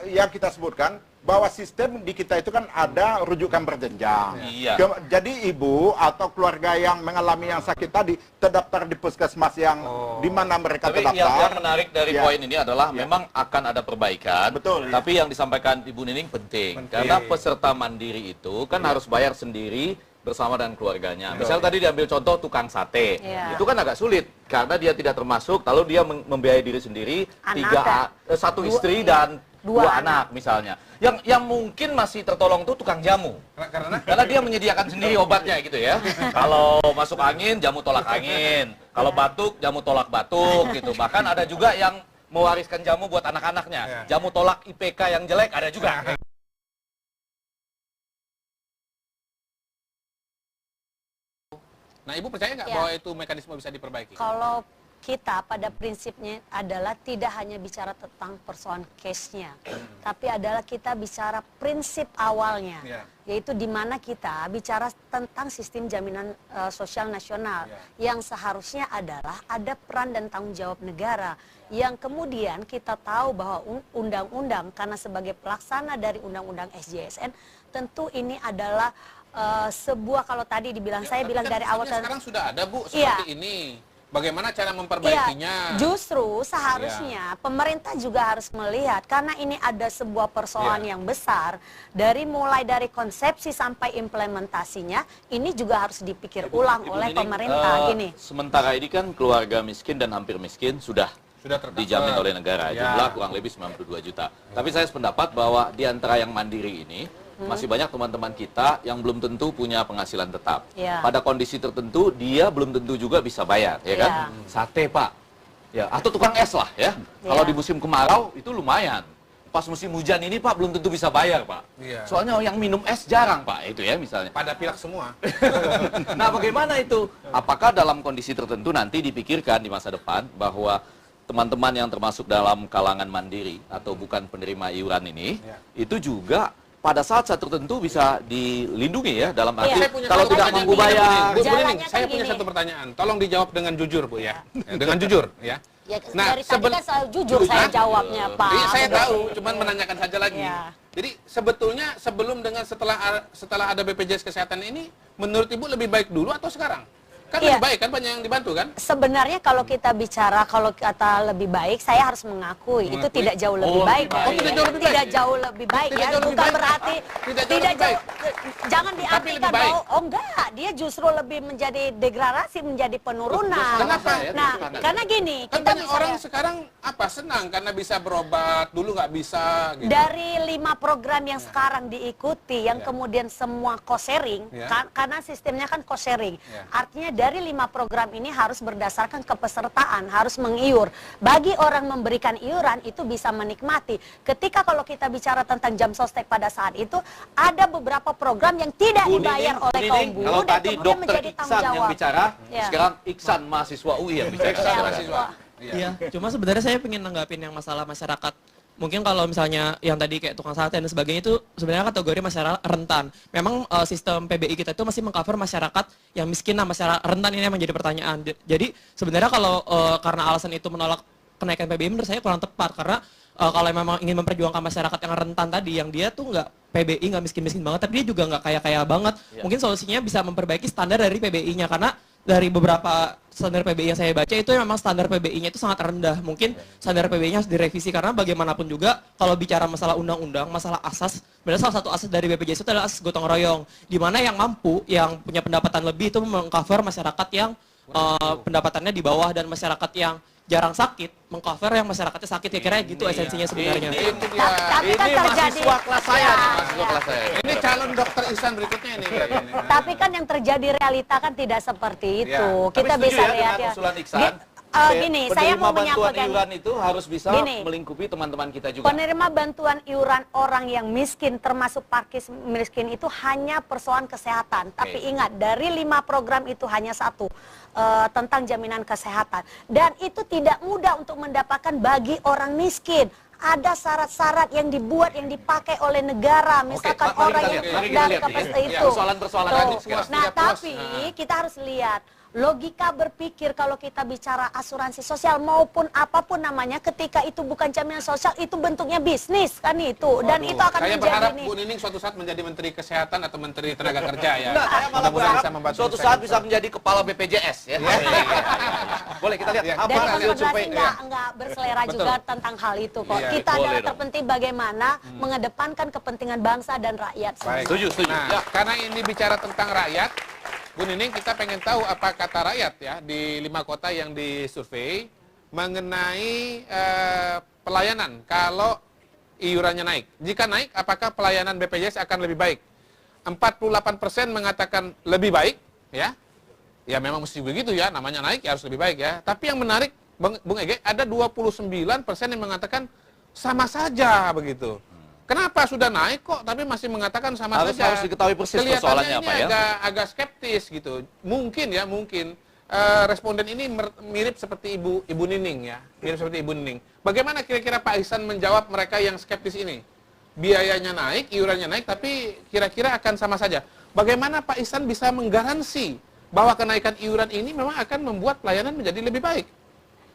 Speaker 5: Yang kita sebutkan bahwa sistem di kita itu kan ada rujukan berjenjang.
Speaker 2: Iya.
Speaker 5: Jadi ibu atau keluarga yang mengalami yang sakit tadi terdaftar di puskesmas yang di mana mereka
Speaker 2: Tapi yang
Speaker 5: terdaftar.
Speaker 2: menarik dari
Speaker 5: Ya.
Speaker 2: poin ini adalah
Speaker 5: Ya.
Speaker 2: memang akan ada perbaikan.
Speaker 5: Betul, ya.
Speaker 2: Tapi yang disampaikan Ibu Nining penting. Karena peserta mandiri itu kan harus bayar sendiri bersama dengan keluarganya. Misal tadi diambil contoh tukang sate.
Speaker 6: Iya.
Speaker 2: Itu kan agak sulit karena dia tidak termasuk kalau dia membiayai diri sendiri,
Speaker 6: Anak,
Speaker 2: satu
Speaker 6: dua-
Speaker 2: istri
Speaker 6: iya.
Speaker 2: dan
Speaker 6: Dua
Speaker 2: dua anak misalnya. Yang mungkin masih tertolong tuh tukang jamu. Karena dia menyediakan sendiri obatnya gitu ya. Kalau masuk angin, jamu tolak angin. Kalau batuk, jamu tolak batuk gitu. Bahkan ada juga yang mewariskan jamu buat anak-anaknya. Jamu tolak IPK yang jelek ada juga.
Speaker 1: Nah, Ibu percaya nggak
Speaker 6: Ya.
Speaker 1: bahwa itu mekanisme bisa diperbaiki?
Speaker 6: Kalau kita pada prinsipnya adalah tidak hanya bicara tentang persoalan case-nya, tapi adalah kita bicara prinsip awalnya,
Speaker 1: Ya.
Speaker 6: yaitu di mana kita bicara tentang sistem jaminan sosial nasional, yang seharusnya adalah ada peran dan tanggung jawab negara, yang kemudian kita tahu bahwa undang-undang, karena sebagai pelaksana dari undang-undang SJSN, tentu ini adalah sebuah, kalau tadi dibilang, saya
Speaker 1: Tapi
Speaker 6: bilang
Speaker 1: kan
Speaker 6: dari awal
Speaker 1: sistemnya sekarang sudah ada, Bu,
Speaker 6: Iya.
Speaker 1: seperti ini. Bagaimana cara
Speaker 6: Iya,
Speaker 1: memperbaikinya?
Speaker 6: justru seharusnya pemerintah juga harus melihat, karena ini ada sebuah persoalan yang besar, mulai dari konsepsi sampai implementasinya, ini juga harus dipikir ulang
Speaker 2: Ibu
Speaker 6: oleh
Speaker 2: Nining,
Speaker 6: pemerintah. Gini,
Speaker 2: sementara ini kan keluarga miskin dan hampir miskin sudah
Speaker 1: tercover.
Speaker 2: dijamin oleh negara.
Speaker 1: Ya.
Speaker 2: Jumlah kurang lebih 92 juta. Tapi saya sependapat bahwa di antara yang mandiri ini, masih banyak teman-teman kita yang belum tentu punya penghasilan tetap.
Speaker 6: Ya.
Speaker 2: Pada kondisi tertentu, dia belum tentu juga bisa bayar, ya kan?
Speaker 6: Ya.
Speaker 2: Sate, Pak. Ya, atau tukang es lah, ya. Kalau di musim kemarau, itu lumayan. Pas musim hujan ini, Pak, belum tentu bisa bayar, Pak.
Speaker 1: Iya.
Speaker 2: Soalnya yang minum es jarang, Pak, itu ya misalnya.
Speaker 1: Pada pilek semua.
Speaker 2: Nah, bagaimana itu? Apakah dalam kondisi tertentu nanti dipikirkan di masa depan bahwa teman-teman yang termasuk dalam kalangan mandiri atau bukan penerima iuran ini, itu juga pada saat tertentu bisa dilindungi ya, dalam arti
Speaker 6: Saya
Speaker 1: punya
Speaker 2: kalau
Speaker 1: satu
Speaker 2: tidak
Speaker 1: pertanyaan
Speaker 2: mampu
Speaker 1: begini,
Speaker 2: bayar.
Speaker 1: Bu Nining,
Speaker 6: Jalannya kan
Speaker 1: saya punya
Speaker 6: gini.
Speaker 1: satu pertanyaan. Tolong dijawab dengan jujur, Bu, ya. Dengan jujur, ya.
Speaker 6: ya,
Speaker 1: Nah,
Speaker 6: dari tadi kan saya jujur
Speaker 1: Jujur,
Speaker 6: saya
Speaker 1: kan?
Speaker 6: jawabnya, Pak.
Speaker 1: Iya, saya
Speaker 6: Begitu.
Speaker 1: tahu, cuman menanyakan saja lagi.
Speaker 6: Iya.
Speaker 1: Jadi sebetulnya sebelum dengan setelah ada BPJS Kesehatan ini, menurut Ibu lebih baik dulu atau sekarang? Kan
Speaker 6: Iya.
Speaker 1: lebih baik kan, banyak yang dibantu kan?
Speaker 6: Sebenarnya kalau kita bicara, kalau kata lebih baik, saya harus mengakui itu
Speaker 1: Mengakui?
Speaker 6: tidak jauh lebih
Speaker 2: Oh,
Speaker 6: baik.
Speaker 2: lebih baik.
Speaker 1: Oh, tidak jauh lebih baik.
Speaker 6: Tidak jauh lebih baik
Speaker 1: Tidak
Speaker 6: ya,
Speaker 1: jauh lebih
Speaker 6: bukan
Speaker 1: baik.
Speaker 6: berarti
Speaker 1: Tidak jauh lebih baik.
Speaker 6: jangan
Speaker 1: Tapi
Speaker 6: diartikan
Speaker 1: lebih baik.
Speaker 6: bahwa oh enggak, dia justru lebih menjadi degradasi, menjadi penurunan.
Speaker 1: Kenapa?
Speaker 6: Nah, karena gini,
Speaker 1: Kan
Speaker 6: kita
Speaker 1: banyak orang sekarang senang karena bisa berobat, dulu nggak bisa gitu.
Speaker 6: dari 5 program yang sekarang diikuti, yang kemudian semua cost sharing,
Speaker 1: Ya.
Speaker 6: karena sistemnya kan cost sharing.
Speaker 1: Ya.
Speaker 6: Artinya dari 5 program ini harus berdasarkan kepesertaan, harus mengiur. Bagi orang memberikan iuran itu bisa menikmati. Ketika kalau kita bicara tentang jam sostek pada saat itu, ada beberapa program yang tidak
Speaker 2: Bu
Speaker 6: dibayar
Speaker 2: Nining,
Speaker 6: oleh
Speaker 2: Bu
Speaker 6: kaum
Speaker 2: Nining,
Speaker 6: buruh
Speaker 2: kalau
Speaker 6: dan
Speaker 2: tadi
Speaker 6: kemudian
Speaker 2: dokter
Speaker 6: menjadi tanggung
Speaker 2: Iksan yang
Speaker 6: jawab.
Speaker 2: bicara,
Speaker 6: Ya.
Speaker 2: sekarang Iksan mahasiswa UI yang bicara.
Speaker 1: Iksan
Speaker 6: Ya,
Speaker 1: mahasiswa.
Speaker 4: Iya, cuma sebenarnya saya pengen nanggapin yang masalah masyarakat. Mungkin kalau misalnya yang tadi kayak tukang sate dan sebagainya itu sebenarnya kategori masyarakat rentan. Memang sistem PBI kita itu masih mengcover masyarakat yang miskin, nah masyarakat rentan ini yang menjadi pertanyaan. Jadi sebenarnya kalau karena alasan itu menolak kenaikan PBI menurut saya kurang tepat, karena kalau memang ingin memperjuangkan masyarakat yang rentan tadi, yang dia tuh nggak PBI, nggak miskin-miskin banget, tapi dia juga nggak kaya-kaya banget. Mungkin solusinya bisa memperbaiki standar dari PBI-nya, karena dari beberapa standar PBI yang saya baca itu memang standar PBI-nya itu sangat rendah. Mungkin standar PBI-nya harus direvisi karena bagaimanapun juga kalau bicara masalah undang-undang, masalah asas, benar salah satu asas dari BPJS itu adalah asas gotong royong, di mana yang mampu, yang punya pendapatan lebih itu mengcover masyarakat yang pendapatannya di bawah, dan masyarakat yang jarang sakit mengcover yang masyarakatnya sakit. Ya kira gitu esensinya sebenarnya.
Speaker 6: Tapi kan
Speaker 2: Ini
Speaker 6: terjadi
Speaker 2: mahasiswa kelas saya
Speaker 6: Ya,
Speaker 2: nih, mahasiswa kelas saya.
Speaker 1: Ini calon dokter Ihsan berikutnya ini.
Speaker 6: Tapi kan yang terjadi realita kan tidak seperti itu.
Speaker 1: Ya.
Speaker 2: Tapi
Speaker 6: Kita
Speaker 2: setuju
Speaker 6: bisa
Speaker 2: ya
Speaker 6: lihat
Speaker 2: dengan
Speaker 6: ya.
Speaker 2: usulan Iksan.
Speaker 6: Gini, saya mau
Speaker 2: Penerima bantuan
Speaker 6: menyampaikan
Speaker 2: iuran itu harus bisa
Speaker 6: Gini.
Speaker 2: melingkupi teman-teman kita juga.
Speaker 6: penerima bantuan iuran orang yang miskin termasuk pakis miskin itu hanya persoalan kesehatan. Tapi ingat, dari 5 program itu hanya satu tentang jaminan kesehatan. Dan itu tidak mudah untuk mendapatkan bagi orang miskin. Ada syarat-syarat yang dibuat, yang dipakai oleh negara. Misalkan
Speaker 2: mari
Speaker 6: orang
Speaker 2: kita
Speaker 6: yang
Speaker 2: lihat, mari kita
Speaker 6: dari
Speaker 2: lihat nih,
Speaker 6: kapasitas
Speaker 2: ya.
Speaker 6: itu.
Speaker 2: Persoalan-persoalan
Speaker 6: Tuh.
Speaker 2: tadi sekarang.
Speaker 6: Nah,
Speaker 1: 3+.
Speaker 6: tapi kita harus lihat logika berpikir kalau kita bicara asuransi sosial maupun apapun namanya, ketika itu bukan jaminan sosial, itu bentuknya bisnis kan itu, dan itu akan
Speaker 1: Saya
Speaker 6: menjadi
Speaker 1: berharap
Speaker 6: ini.
Speaker 1: Bu Nining suatu saat menjadi Menteri Kesehatan atau Menteri Tenaga Kerja ya.
Speaker 2: Enggak, saya malah
Speaker 1: Mudah-mudahan
Speaker 2: berharap
Speaker 1: bisa membantu
Speaker 2: suatu
Speaker 1: saya.
Speaker 2: saat bisa menjadi kepala BPJS ya. Boleh kita lihat
Speaker 1: Ya.
Speaker 2: apa
Speaker 6: Dan
Speaker 2: hasil
Speaker 6: konfederasi
Speaker 2: survei.
Speaker 6: nggak berselera
Speaker 1: Betul.
Speaker 6: juga tentang hal itu kok.
Speaker 1: Iya,
Speaker 6: Kita
Speaker 2: boleh
Speaker 6: adalah
Speaker 2: dong.
Speaker 6: terpenting bagaimana mengedepankan kepentingan bangsa dan rakyat.
Speaker 1: Baik.
Speaker 2: Setuju, setuju.
Speaker 1: Nah,
Speaker 2: Ya.
Speaker 1: karena ini bicara tentang rakyat, Bu Nining, kita pengen tahu apa kata rakyat ya di 5 kota yang disurvei mengenai pelayanan kalau iurannya naik. Jika naik, apakah pelayanan BPJS akan lebih baik? 48% mengatakan lebih baik, ya. Ya memang mesti begitu ya, namanya naik ya harus lebih baik ya. Tapi yang menarik, Bung Ege, ada 29% yang mengatakan sama saja begitu. Kenapa sudah naik kok, tapi masih mengatakan sama
Speaker 2: Harus
Speaker 1: saja?
Speaker 2: diketahui persis
Speaker 1: Kelihatannya
Speaker 2: persoalannya
Speaker 1: ini
Speaker 2: apa ya.
Speaker 1: agak skeptis gitu. Mungkin responden ini mirip seperti Ibu Nining ya, mirip seperti Ibu Nining. Bagaimana kira-kira Pak Ihsan menjawab mereka yang skeptis ini? Biayanya naik, iurannya naik, tapi kira-kira akan sama saja. Bagaimana Pak Ihsan bisa menggaransi bahwa kenaikan iuran ini memang akan membuat pelayanan menjadi lebih baik?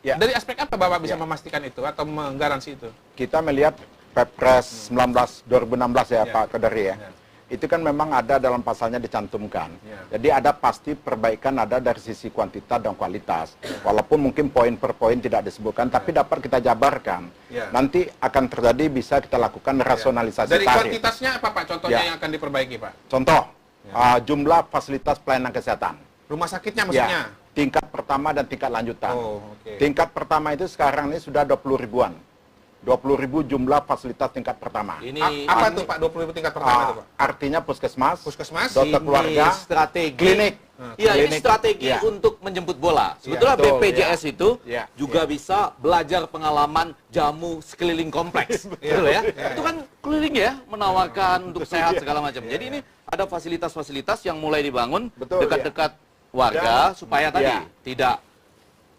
Speaker 5: Ya.
Speaker 1: Dari aspek apa Bapak bisa
Speaker 5: Ya.
Speaker 1: memastikan itu atau menggaransi itu?
Speaker 5: Kita melihat Perpres 19 2016 ya,
Speaker 1: Ya.
Speaker 5: Pak Kodari ya.
Speaker 1: Ya.
Speaker 5: Itu kan memang ada dalam pasalnya dicantumkan.
Speaker 1: Ya.
Speaker 5: Jadi ada pasti perbaikan ada dari sisi kuantitas dan kualitas. Walaupun mungkin poin per poin tidak disebutkan, tapi dapat kita jabarkan.
Speaker 1: Ya.
Speaker 5: Nanti akan terjadi bisa kita lakukan rasionalisasi
Speaker 1: Dari
Speaker 5: tarif.
Speaker 1: kuantitasnya apa Pak? Contohnya
Speaker 5: Ya.
Speaker 1: yang akan diperbaiki Pak?
Speaker 5: Contoh, jumlah fasilitas pelayanan kesehatan.
Speaker 1: Rumah sakitnya maksudnya?
Speaker 5: Ya, tingkat pertama dan tingkat lanjutan.
Speaker 1: Oh, oke.
Speaker 5: Tingkat pertama itu sekarang ini sudah 20 ribuan. 20.000 jumlah fasilitas tingkat pertama.
Speaker 2: Ini
Speaker 1: Apa tuh Pak 20.000 tingkat pertama itu Pak?
Speaker 5: Artinya puskesmas,
Speaker 1: Puskesmas,
Speaker 5: dokter keluarga,
Speaker 2: strategi
Speaker 5: klinik.
Speaker 2: Iya, ini
Speaker 5: Klinik.
Speaker 2: strategi
Speaker 5: Ya.
Speaker 2: untuk menjemput bola. Sebetulnya
Speaker 5: betul,
Speaker 2: BPJS itu
Speaker 5: Ya.
Speaker 2: juga bisa belajar pengalaman jamu sekeliling kompleks. Betul ya? Itu kan keliling ya, menawarkan untuk sehat segala macam. Jadi ini ada fasilitas-fasilitas yang mulai dibangun
Speaker 5: Betul,
Speaker 2: dekat-dekat warga supaya tadi
Speaker 5: Ya.
Speaker 2: tidak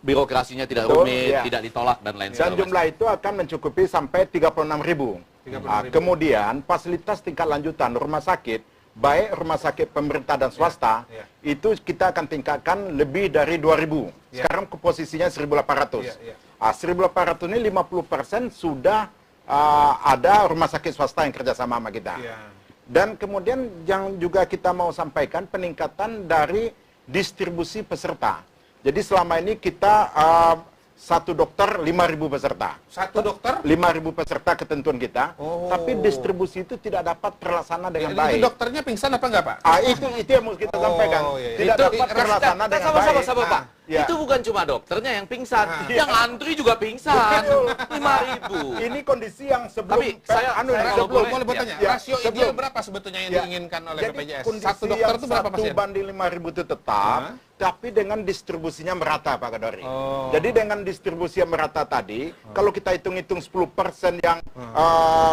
Speaker 2: birokrasinya tidak
Speaker 5: Betul,
Speaker 2: rumit,
Speaker 5: ya.
Speaker 2: tidak ditolak dan lain
Speaker 5: Dan
Speaker 2: sebagainya.
Speaker 5: jumlah itu akan mencukupi sampai 36.000.
Speaker 1: 36.000.
Speaker 5: Kemudian fasilitas tingkat lanjutan rumah sakit, baik rumah sakit pemerintah dan swasta,
Speaker 1: Ya.
Speaker 5: itu kita akan tingkatkan lebih dari 2.000.
Speaker 1: Ya.
Speaker 5: Sekarang posisinya 1.800.
Speaker 1: Ya, ya.
Speaker 5: 1.800 ini 50% sudah ada rumah sakit swasta yang kerjasama sama kita.
Speaker 1: Iya.
Speaker 5: Dan kemudian yang juga kita mau sampaikan peningkatan dari distribusi peserta. Jadi selama ini kita satu dokter 5.000 peserta.
Speaker 1: Satu dokter?
Speaker 5: 5.000 peserta ketentuan kita,
Speaker 1: Oh.
Speaker 5: tapi distribusi itu tidak dapat terlaksana dengan
Speaker 1: Itu
Speaker 5: baik.
Speaker 1: dokternya pingsan apa enggak Pak?
Speaker 5: Itu yang mau kita sampaikan.
Speaker 1: Oh, iya, iya.
Speaker 5: Tidak
Speaker 2: Itu
Speaker 5: dapat terlaksana dengan baik.
Speaker 2: sama Pak.
Speaker 5: Ya.
Speaker 2: Itu bukan cuma dokternya yang pingsan,
Speaker 1: Ah.
Speaker 2: yang antri juga pingsan. 5.000.
Speaker 5: Ini kondisi yang sebelum
Speaker 2: Tapi saya
Speaker 5: anu,
Speaker 2: kalau
Speaker 5: sebelum
Speaker 1: Boleh bertanya,
Speaker 5: Ya,
Speaker 1: rasio
Speaker 5: sebelum.
Speaker 1: ideal berapa sebetulnya yang
Speaker 5: Ya.
Speaker 1: diinginkan oleh
Speaker 5: Jadi
Speaker 1: BPJS?
Speaker 5: kondisi
Speaker 1: Satu dokter itu berapa
Speaker 5: yang
Speaker 1: pasien?
Speaker 5: 1 banding 5.000 itu tetap, tapi dengan distribusinya merata Pak Kadori.
Speaker 1: Oh.
Speaker 5: Jadi dengan distribusi yang merata tadi, kalau kita hitung-hitung 10% yang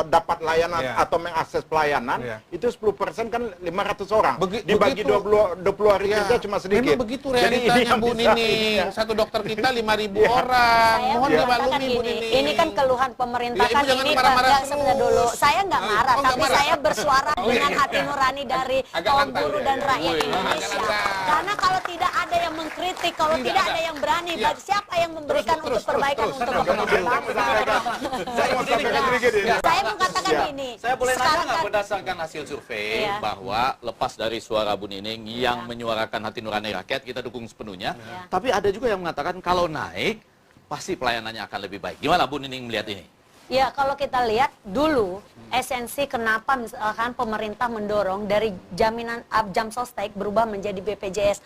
Speaker 5: dapat layanan
Speaker 1: Ya.
Speaker 5: atau mengakses pelayanan,
Speaker 1: Ya.
Speaker 5: itu 10% kan 500 orang.
Speaker 1: Begi-
Speaker 5: Dibagi
Speaker 1: begitu.
Speaker 5: 20 hari
Speaker 1: Ya,
Speaker 5: kerja cuma sedikit.
Speaker 1: memang begitu
Speaker 5: Jadi ini
Speaker 1: realitanya
Speaker 5: yang
Speaker 1: Bu
Speaker 5: bisa-
Speaker 1: Nining.
Speaker 5: iya.
Speaker 1: Satu dokter kita 5.000 orang.
Speaker 6: Saya
Speaker 1: Mohon
Speaker 6: mengatakan
Speaker 1: dimaklumi Bu
Speaker 6: gini,
Speaker 1: Nining.
Speaker 6: ini kan keluhan pemerintah
Speaker 1: Ya, Ibu
Speaker 6: kan
Speaker 1: jangan
Speaker 6: ini
Speaker 1: marah-marah
Speaker 6: yang sebentar
Speaker 1: terus.
Speaker 6: dulu. Saya nggak
Speaker 1: Oh,
Speaker 6: marah,
Speaker 1: oh, nggak
Speaker 6: tapi
Speaker 1: marah.
Speaker 6: saya bersuara
Speaker 1: Oh,
Speaker 6: dengan
Speaker 1: iya.
Speaker 6: hati nurani dari
Speaker 1: Agak
Speaker 6: kaum
Speaker 1: lantai,
Speaker 6: buruh
Speaker 1: ya,
Speaker 6: dan
Speaker 1: ya.
Speaker 6: rakyat
Speaker 1: Agak
Speaker 6: Indonesia.
Speaker 1: lantai.
Speaker 6: Karena kalau tidak ada yang mengkritik, kalau
Speaker 1: Tidak
Speaker 6: tidak
Speaker 1: ada.
Speaker 6: ada yang berani,
Speaker 1: Iya.
Speaker 6: siapa yang memberikan untuk perbaikan untuk
Speaker 5: Kemudian
Speaker 6: kepentingan
Speaker 5: saya mau
Speaker 6: bangsa?
Speaker 5: sampaikan sedikit ini.
Speaker 6: Saya mengatakan
Speaker 5: Ya.
Speaker 6: ini,
Speaker 2: Saya boleh nanya
Speaker 6: Sekarang
Speaker 2: nggak
Speaker 6: kan-
Speaker 2: berdasarkan hasil survei
Speaker 6: Iya.
Speaker 2: bahwa lepas dari suara Bu Nining yang menyuarakan hati nurani rakyat, kita dukung sepenuhnya.
Speaker 6: Iya.
Speaker 2: Tapi ada juga yang mengatakan kalau naik, pasti pelayanannya akan lebih baik. Gimana Bu Nining melihat ini?
Speaker 6: Ya, kalau kita lihat dulu esensi kenapa misalkan pemerintah mendorong dari jaminan jam sostek berubah menjadi BPJS,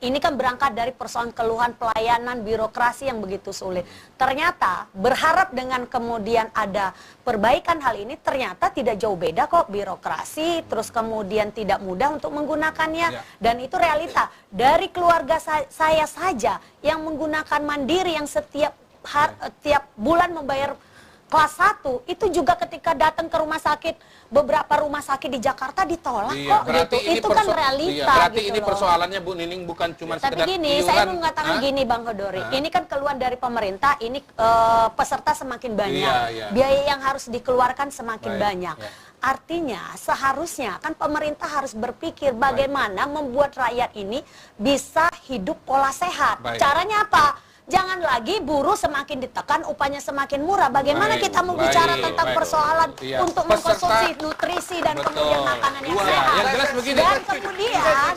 Speaker 6: ini kan berangkat dari persoalan keluhan pelayanan birokrasi yang begitu sulit. Ternyata berharap dengan kemudian ada perbaikan hal ini, ternyata tidak jauh beda kok birokrasi, terus kemudian tidak mudah untuk menggunakannya, dan itu realita dari keluarga saya saja yang menggunakan mandiri yang setiap bulan membayar kelas 1 itu juga ketika datang ke rumah sakit, beberapa rumah sakit di Jakarta ditolak kok gitu. Itu kan realita
Speaker 1: berarti
Speaker 6: gitu
Speaker 1: ini
Speaker 6: loh.
Speaker 1: persoalannya Bu Nining bukan cuma
Speaker 6: Tapi
Speaker 1: sekedar
Speaker 6: gini, saya mau mengatakan gini Bang Hodori, ini kan keluhan dari pemerintah, ini peserta semakin banyak, biaya yang harus dikeluarkan semakin banyak. Artinya seharusnya kan pemerintah harus berpikir bagaimana membuat rakyat ini bisa hidup pola sehat. Caranya apa? Jangan lagi buruh semakin ditekan, upahnya semakin murah. Bagaimana kita mau bicara tentang persoalan untuk mengkonsumsi nutrisi dan kemudian makanan yang sehat.
Speaker 1: Yang jelas begini.
Speaker 6: Dan kemudian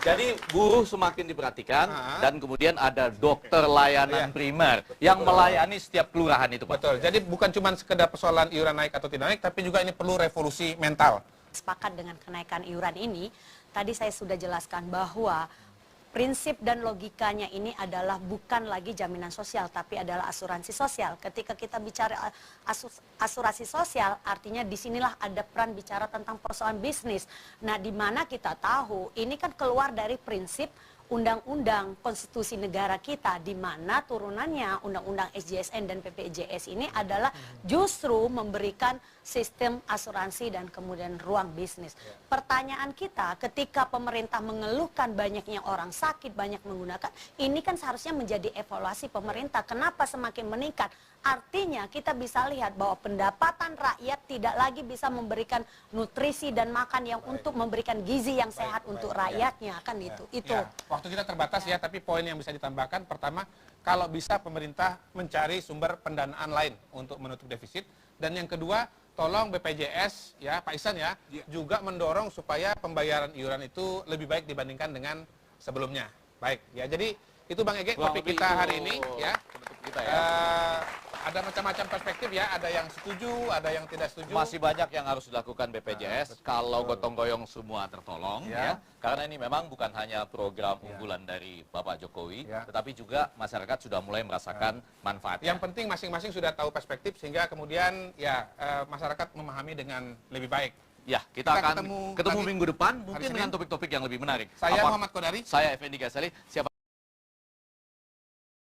Speaker 2: Jadi buruh semakin diperhatikan dan kemudian ada dokter layanan primer yang melayani setiap kelurahan itu, Pak.
Speaker 1: Betul. Jadi bukan cuma sekedar persoalan iuran naik atau tidak naik, tapi juga ini perlu revolusi mental.
Speaker 6: sepakat dengan kenaikan iuran ini, tadi saya sudah jelaskan bahwa prinsip dan logikanya ini adalah bukan lagi jaminan sosial, tapi adalah asuransi sosial. Ketika kita bicara asuransi sosial, artinya disinilah ada peran bicara tentang persoalan bisnis. Nah, di mana kita tahu ini kan keluar dari prinsip undang-undang konstitusi negara kita, di mana turunannya undang-undang SJSN dan PPJS ini adalah justru memberikan sistem asuransi dan kemudian ruang bisnis. Pertanyaan kita, ketika pemerintah mengeluhkan banyaknya orang sakit, banyak menggunakan, ini kan seharusnya menjadi evaluasi pemerintah. Kenapa semakin meningkat? Artinya kita bisa lihat bahwa pendapatan rakyat tidak lagi bisa memberikan nutrisi dan makan yang untuk memberikan gizi yang sehat untuk rakyatnya, kan itu.
Speaker 1: Ya, waktu kita terbatas ya, tapi poin yang bisa ditambahkan, pertama, kalau bisa pemerintah mencari sumber pendanaan lain untuk menutup defisit, dan yang kedua, tolong BPJS ya Pak Ihsan ya, juga mendorong supaya pembayaran iuran itu lebih baik dibandingkan dengan sebelumnya. Baik, ya jadi itu Bang Ege topik kita hari ini ya. Ada macam-macam perspektif ya, ada yang setuju, ada yang tidak setuju.
Speaker 2: Masih banyak yang harus dilakukan BPJS kalau gotong royong semua tertolong ya. Karena ini memang bukan hanya program unggulan dari Bapak Jokowi, tetapi juga masyarakat sudah mulai merasakan manfaatnya.
Speaker 1: Yang penting masing-masing sudah tahu perspektif sehingga kemudian ya masyarakat memahami dengan lebih baik.
Speaker 2: Ya, kita akan ketemu
Speaker 1: lagi
Speaker 2: minggu depan
Speaker 1: hari
Speaker 2: mungkin
Speaker 1: Senin.
Speaker 2: dengan topik-topik yang lebih menarik.
Speaker 1: Saya Muhammad Kodari.
Speaker 2: Saya Effendi Ghazali. Siapa